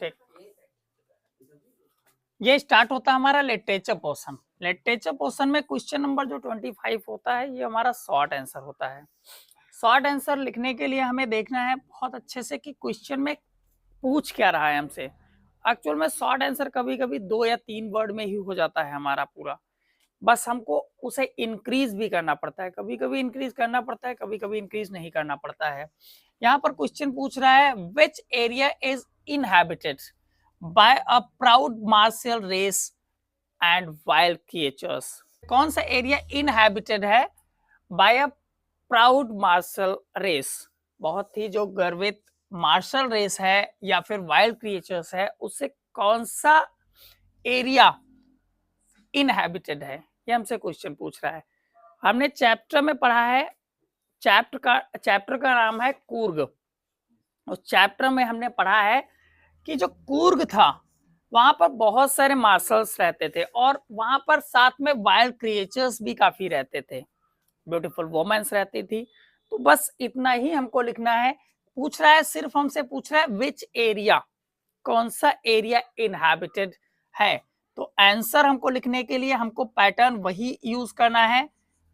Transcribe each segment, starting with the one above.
ठीक, ये स्टार्ट होता है हमारा लिटरेचर पोर्शन। लिटरेचर पोर्शन में क्वेश्चन नंबर जो 25 होता है ये हमारा शॉर्ट आंसर होता है। शॉर्ट आंसर लिखने के लिए हमें देखना है बहुत अच्छे से कि क्वेश्चन में पूछ क्या रहा है हमसे। एक्चुअल में शॉर्ट आंसर कभी कभी 2 या 3 वर्ड में ही हो जाता है हमारा पूरा, बस हमको उसे इंक्रीज भी करना पड़ता है, कभी कभी इंक्रीज करना पड़ता है, कभी कभी इंक्रीज नहीं करना पड़ता है। यहाँ पर क्वेश्चन पूछ रहा है which area is inhabited by a proud martial race and wild creatures. कौन सा एरिया इनहैबिटेड है by a proud martial race, बहुत ही जो गर्वित मार्शल रेस है या फिर वाइल्ड क्रिएचर्स है, उससे कौन सा एरिया इनहैबिटेड है, ये हमसे क्वेश्चन पूछ रहा है। हमने चैप्टर में पढ़ा है, चैप्टर का नाम है कूर्ग। उस चैप्टर में हमने पढ़ा है कि जो कूर्ग था वहां पर बहुत सारे मार्शल्स रहते थे और वहां पर साथ में वाइल्ड क्रिएचर्स भी काफी रहते थे, ब्यूटीफुल वुमेन्स रहती थी। तो बस इतना ही हमको लिखना है। पूछ रहा है, सिर्फ हमसे पूछ रहा है विच एरिया, कौन सा एरिया इनहैबिटेड है। तो आंसर हमको लिखने के लिए हमको पैटर्न वही यूज करना है।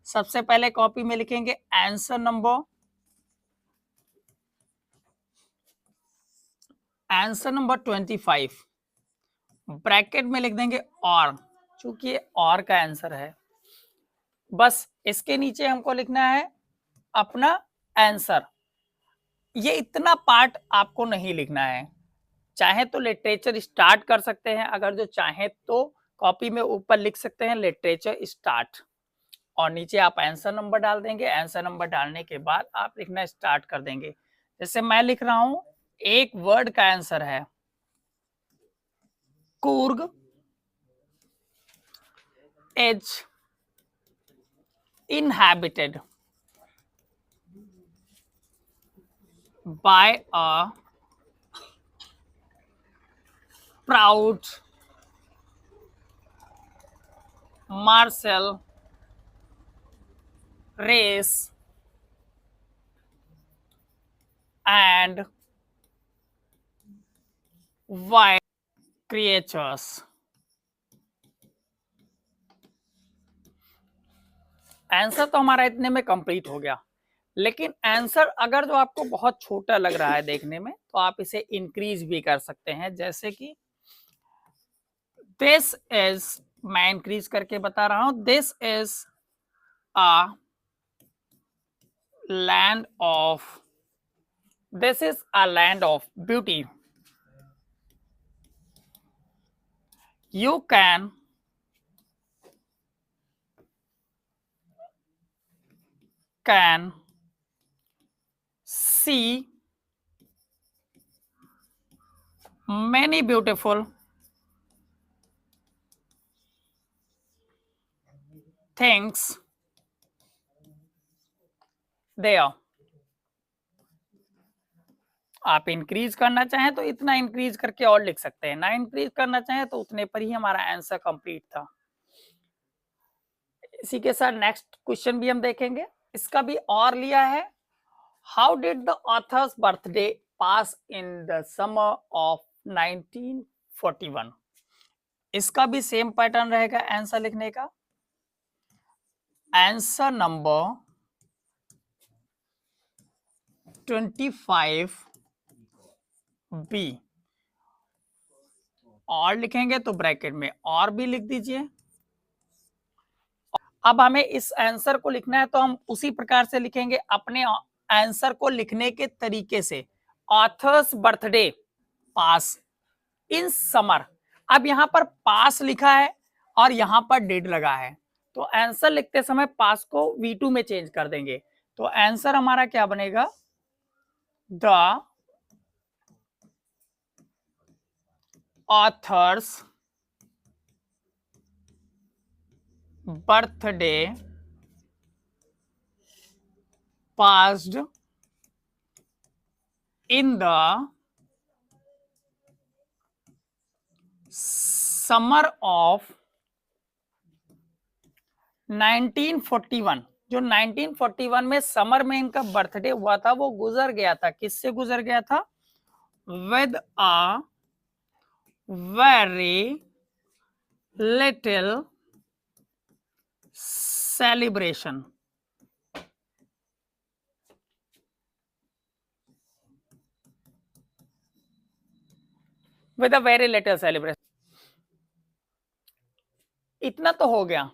सबसे पहले कॉपी में लिखेंगे आंसर नंबर 25, ब्रैकेट में लिख देंगे और, चूंकि ये और का आंसर है, बस इसके नीचे हमको लिखना है अपना आंसर। ये इतना पार्ट आपको नहीं लिखना है, चाहे तो लिटरेचर स्टार्ट कर सकते हैं, अगर जो चाहे तो कॉपी में ऊपर लिख सकते हैं लिटरेचर स्टार्ट और नीचे आप आंसर नंबर डाल देंगे। आंसर नंबर डालने के बाद आप लिखना स्टार्ट कर देंगे। जैसे मैं लिख रहा हूं, एक वर्ड का आंसर है Coorg is inhabited by a proud martial race and wild creatures। Answer तो हमारा इतने में कंप्लीट हो गया, लेकिन आंसर अगर जो आपको बहुत छोटा लग रहा है देखने में तो आप इसे इंक्रीज भी कर सकते हैं। जैसे कि दिस इज, मैं इंक्रीज करके बता रहा हूं, this is a land of, this is a land of beauty, you can see many beautiful things there। आप इंक्रीज करना चाहें तो इतना इंक्रीज करके और लिख सकते हैं, ना इंक्रीज करना चाहें तो उतने पर ही हमारा आंसर कंप्लीट था। इसी के साथ नेक्स्ट क्वेश्चन भी हम देखेंगे, इसका भी और लिया है। How did the author's birthday pass in the summer of 1941। इसका भी सेम पैटर्न रहेगा आंसर लिखने का। आंसर नंबर 25 बी, और लिखेंगे तो ब्रैकेट में और भी लिख दीजिए। अब हमें इस आंसर को लिखना है तो हम उसी प्रकार से लिखेंगे अपने आंसर को लिखने के तरीके से। Authors birthday pass in summer, अब यहां पर पास लिखा है और यहां पर डिड लगा है, तो आंसर लिखते समय पास को V2 में चेंज कर देंगे। तो आंसर हमारा क्या बनेगा, the author's birthday passed in the summer of 1941। जो 1941 में समर में इनका बर्थडे हुआ था वो गुजर गया था, किससे गुजर गया था, with a very little celebration. With a very little celebration. इतना तो हो गया।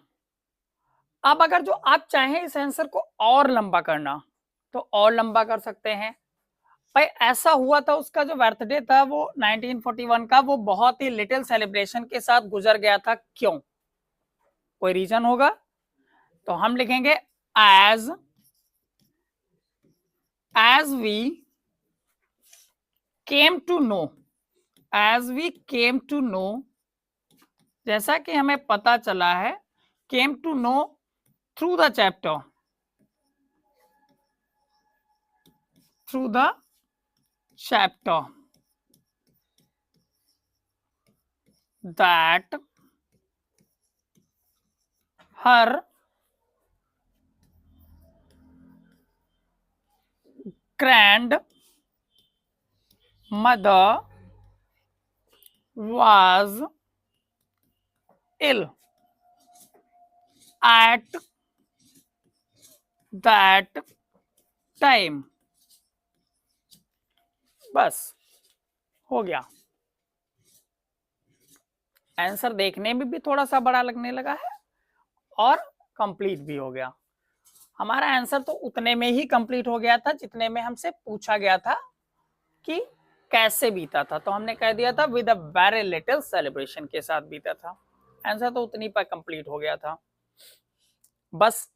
अब अगर जो आप चाहें इस आंसर को और लंबा करना तो और लंबा कर सकते हैं। भाई ऐसा हुआ था, उसका जो बर्थडे था वो 1941 का, वो बहुत ही लिटिल सेलिब्रेशन के साथ गुजर गया था। क्यों? कोई रीजन होगा? तो हम लिखेंगे as we came to know, as we came to know, जैसा कि हमें पता चला है, came to know through the chapter, through the chapter that her grandmother was ill at that time. बस हो गया। आंसर देखने में भी थोड़ा सा बड़ा लगने लगा है और कंप्लीट भी हो गया। हमारा आंसर तो उतने में ही कंप्लीट हो गया था जितने में हमसे पूछा गया था कि कैसे बीता था, तो हमने कह दिया था with a very little celebration के साथ बीता था। आंसर तो उतनी पर कंप्लीट हो गया था। बस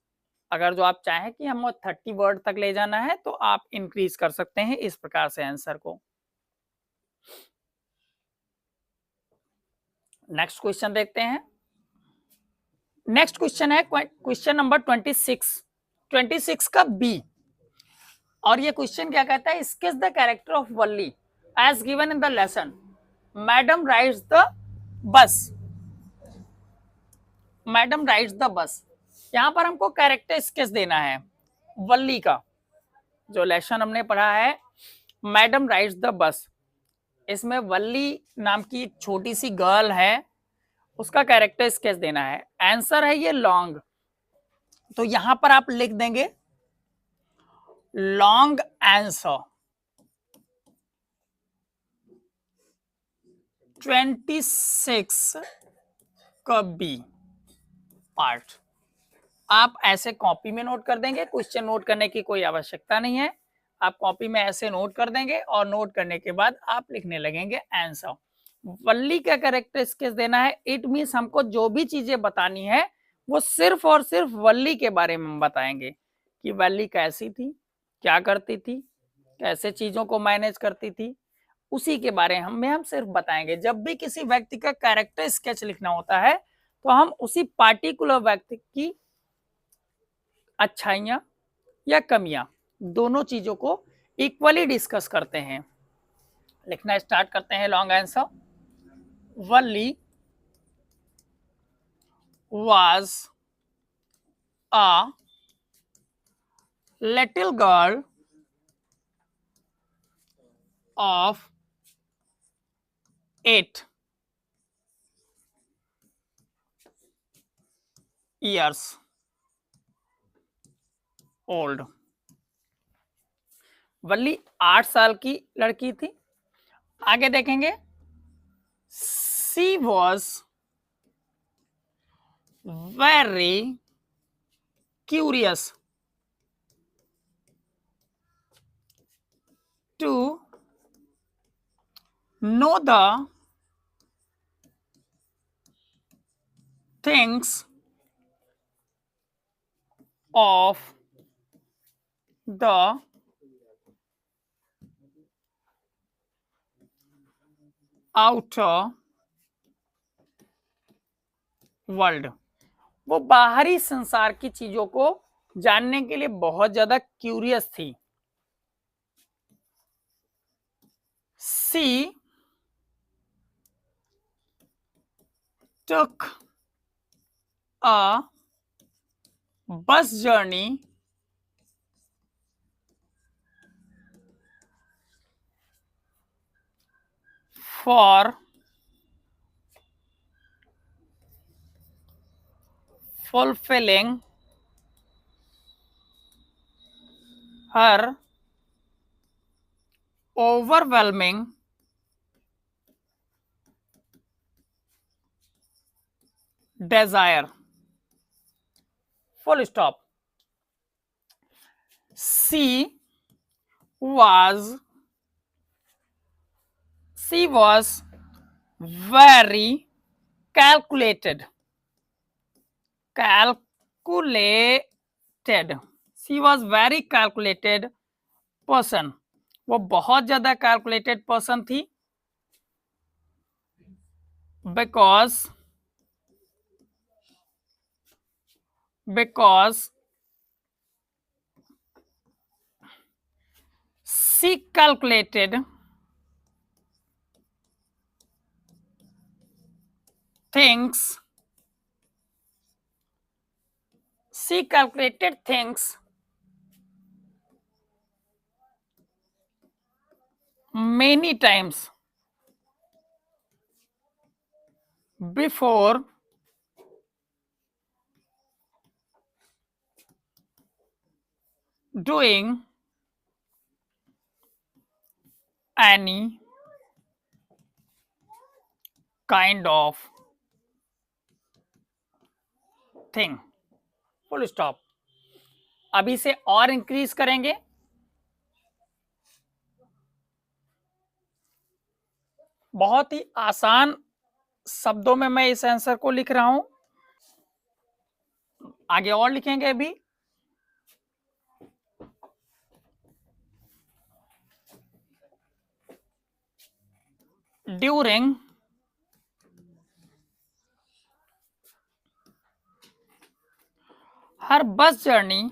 अगर जो आप चाहें कि हम 30 वर्ड तक ले जाना है तो आप इंक्रीज कर सकते हैं इस प्रकार से आंसर को। नेक्स्ट क्वेश्चन देखते हैं। नेक्स्ट क्वेश्चन है क्वेश्चन नंबर 26 का बी, और ये क्वेश्चन क्या कहता है, sketch the character of Valli as given in the lesson, madam rides the bus, madam rides the bus. यहां पर हमको कैरेक्टर स्केच देना है वल्ली का। जो लेसन हमने पढ़ा है मैडम राइड्स द बस, इसमें वल्ली नाम की एक छोटी सी गर्ल है, उसका कैरेक्टर स्केच देना है। आंसर है ये लॉन्ग, तो यहां पर आप लिख देंगे लॉन्ग आंसर 26 का बी पार्ट। आप ऐसे कॉपी में नोट कर देंगे, क्वेश्चन नोट करने की कोई आवश्यकता नहीं है। आप कॉपी में ऐसे नोट कर देंगे और नोट करने के बाद आप लिखने लगेंगे आंसर। वल्ली का कैरेक्टर स्केच देना है, इट मीन्स हमको जो भी चीजें बतानी है वो सिर्फ और सिर्फ वल्ली के बारे में हम बताएंगे कि वल्ली कैसी थी, क्या करती थी, कैसे चीजों को मैनेज करती थी, उसी के बारे में हम सिर्फ बताएंगे। जब भी किसी व्यक्ति का कैरेक्टर स्केच लिखना होता है तो हम उसी पार्टिकुलर व्यक्ति की अच्छाइयां या कमियां दोनों चीजों को इक्वली डिस्कस करते हैं। लिखना स्टार्ट करते हैं long answer. Valli was a little girl of 8 years old। वल्ली 8 साल की लड़की थी। आगे देखेंगे, she was very curious to know the things of the outer world. वो बाहरी संसार की चीजों को जानने के लिए बहुत ज्यादा क्यूरियस थी। She took a bus journey for fulfilling her overwhelming desire. Full stop. She was very calculated. Calculated. She was very calculated person. वो बहुत ज्यादा calculated person थी. Because she calculated things. She calculated things many times before doing any kind of thing. Full stop. अभी से और increase करेंगे. बहुत ही आसान शब्दों में मैं इस आंसर को लिख रहा हूं. आगे और लिखेंगे अभी. During her bus journey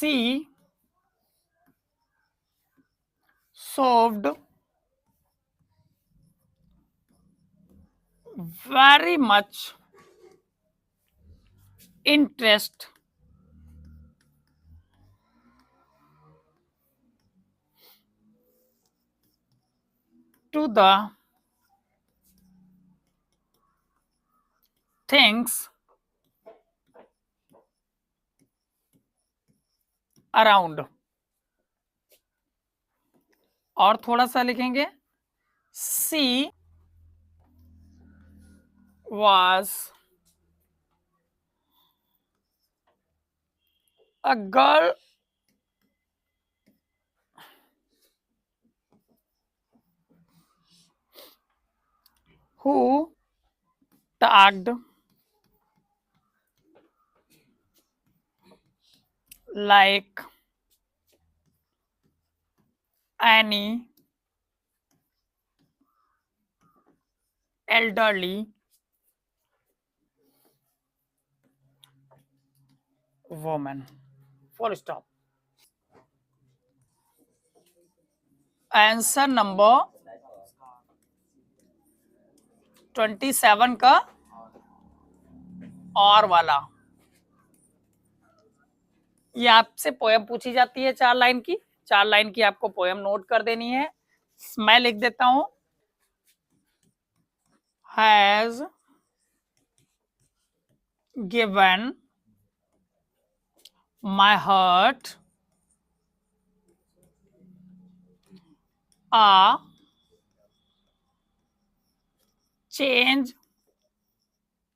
she showed very much interest to the things around. और थोड़ा सा लिखेंगे. she was a girl who talked like any elderly woman. Full stop. Answer number 27 का और वाला. ये आपसे पोएम पूछी जाती है 4 लाइन की. 4 लाइन की आपको पोएम नोट कर देनी है. मैं लिख देता हूं. Has given my heart a change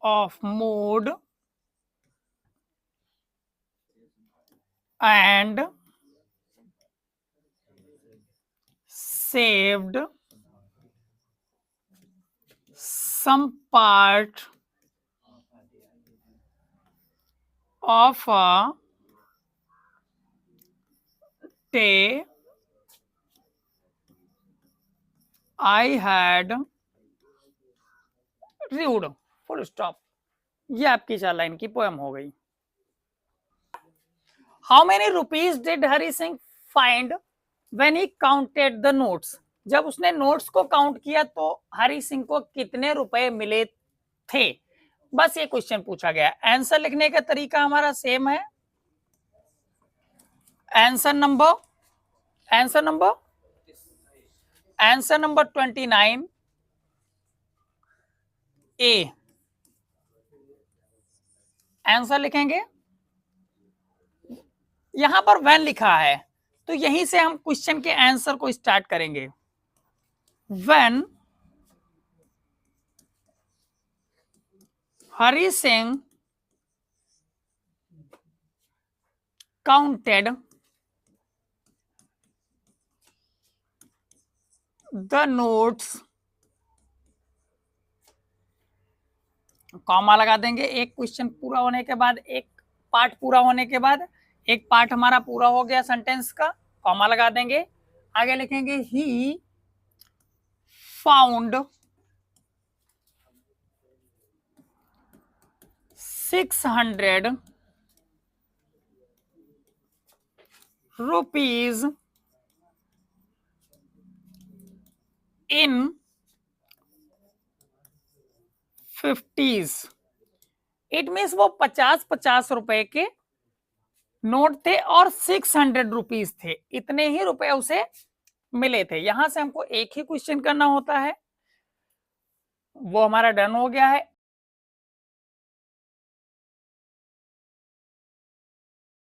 of mood and saved some part of a day I had rude. Full stop. ये आपकी 4 लाइन की पोएम हो गई. How many rupees did Hari Singh find when he counted the notes. जब उसने notes को count किया तो हरी सिंह को कितने रुपए मिले थे. बस ये क्वेश्चन पूछा गया. आंसर लिखने का तरीका हमारा सेम है. Answer number answer number 29 A answer लिखेंगे। यहां पर व्हेन लिखा है तो यहीं से हम क्वेश्चन के आंसर को स्टार्ट करेंगे। When Hari Singh counted the notes, comma लगा देंगे। एक क्वेश्चन पूरा होने के बाद, एक पार्ट पूरा होने के बाद, एक पार्ट हमारा पूरा हो गया सेंटेंस का, कॉमा लगा देंगे। आगे लिखेंगे he found 600 rupees in 50s। It means वो 50-50 रुपए के नोट थे और 600 रुपीज थे, इतने ही रुपए उसे मिले थे। यहां से हमको एक ही क्वेश्चन करना होता है, वो हमारा डन हो गया है।